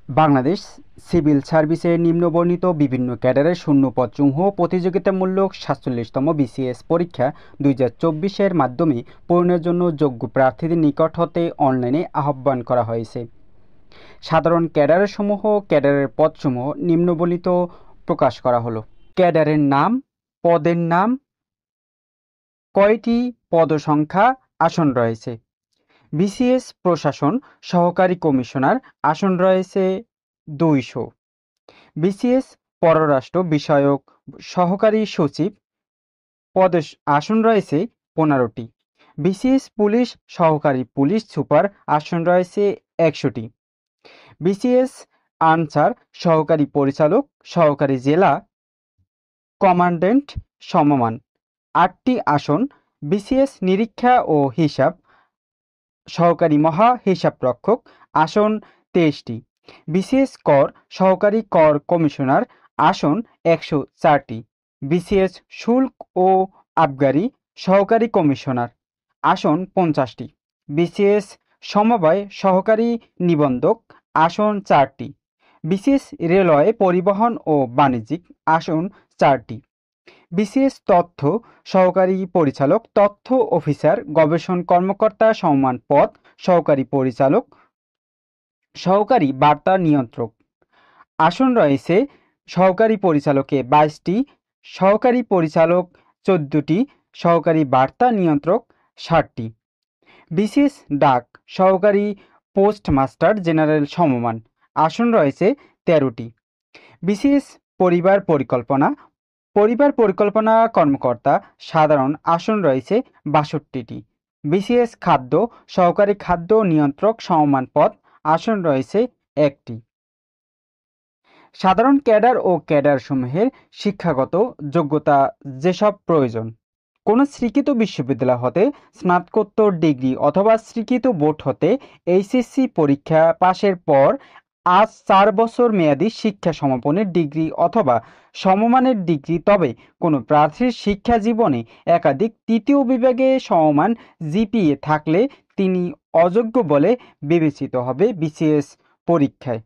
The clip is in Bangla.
বাংলাদেশ সিভিল সার্ভিসের নিম্নবর্ণিত বিভিন্ন ক্যাডারের শূন্যপদসমূহ প্রতিযোগিতামূলক ৪৭তম বিসিএস পরীক্ষা ২০২৪-এর মাধ্যমে পূরণের জন্য যোগ্য প্রার্থীদের নিকট হতে অনলাইনে আহ্বান করা হয়েছে। সাধারণ ক্যাডারের সমূহ ক্যাডারের পদসমূহ নিম্নবর্ণিত প্রকাশ করা হলো। ক্যাডারের নাম, পদের নাম, কয়টি পদসংখ্যা, আসন রয়েছে। বিসিএস প্রশাসন সহকারী কমিশনার, আসন রয়েছে ২০০। বিসিএস পররাষ্ট্র বিষয়ক সহকারী সচিব, পদে আসন রয়েছে ১৫টি। বিসিএস পুলিশ সহকারী পুলিশ সুপার, আসন রয়েছে ১০০টি। বিসিএস আনসার সহকারী পরিচালক, সহকারী জেলা কমান্ড্যান্ট সমমান ৮টি আসন। বিসিএস নিরীক্ষা ও হিসাব সহকারী মহা হিসাবরক্ষক, আসন ২৩টি। বিসিএস কর সহকারী কর কমিশনার, আসন ১০৪টি। বিসিএস শুল্ক ও আবগারি সহকারী কমিশনার, আসন ৫০টি। বিসিএস সমবায় সহকারী নিবন্ধক, আসন ৪টি। বিসিএস রেলওয়ে পরিবহন ও বাণিজ্যিক, আসন ৪টি। বিসিএস তথ্য সহকারী পরিচালক, তথ্য অফিসার, গবেষণ কর্মকর্তা সমমান পদ, সহকারী পরিচালক, সহকারী বার্তা নিয়ন্ত্রক, আসন রয়েছে সহকারী পরিচালকে ২২টি, সহকারী পরিচালক ১৪টি, সহকারী বার্তা নিয়ন্ত্রক ৬০টি। বিসিএস ডাক সহকারী পোস্টমাস্টার জেনারেল সমমান, আসন রয়েছে ১৩টি। বিসিএস পরিবার পরিকল্পনা কর্মকর্তা সাধারণ, আসন রয়েছে ৬২টি। বিসিএস খাদ্য সহকারী খাদ্য নিয়ন্ত্রক সমমান পদ, আসন রয়েছে ১টি। সাধারণ ক্যাডার ও ক্যাডার সমূহের শিক্ষাগত যোগ্যতা যেসব প্রয়োজন: কোনো স্বীকৃত বিশ্ববিদ্যালয় হতে স্নাতকোত্তর ডিগ্রি অথবা স্বীকৃত বোর্ড হতে এইচএসসি পরীক্ষা পাশের পর আজ ৪ বছর মেয়াদী শিক্ষা সমাপনের ডিগ্রি অথবা সমমানের ডিগ্রি। তবে কোনো প্রার্থীর শিক্ষা জীবনে একাধিক তৃতীয় বিভাগে সমমান জিপিএ থাকলে তিনি অযোগ্য বলে বিবেচিত হবে বিসিএস পরীক্ষায়।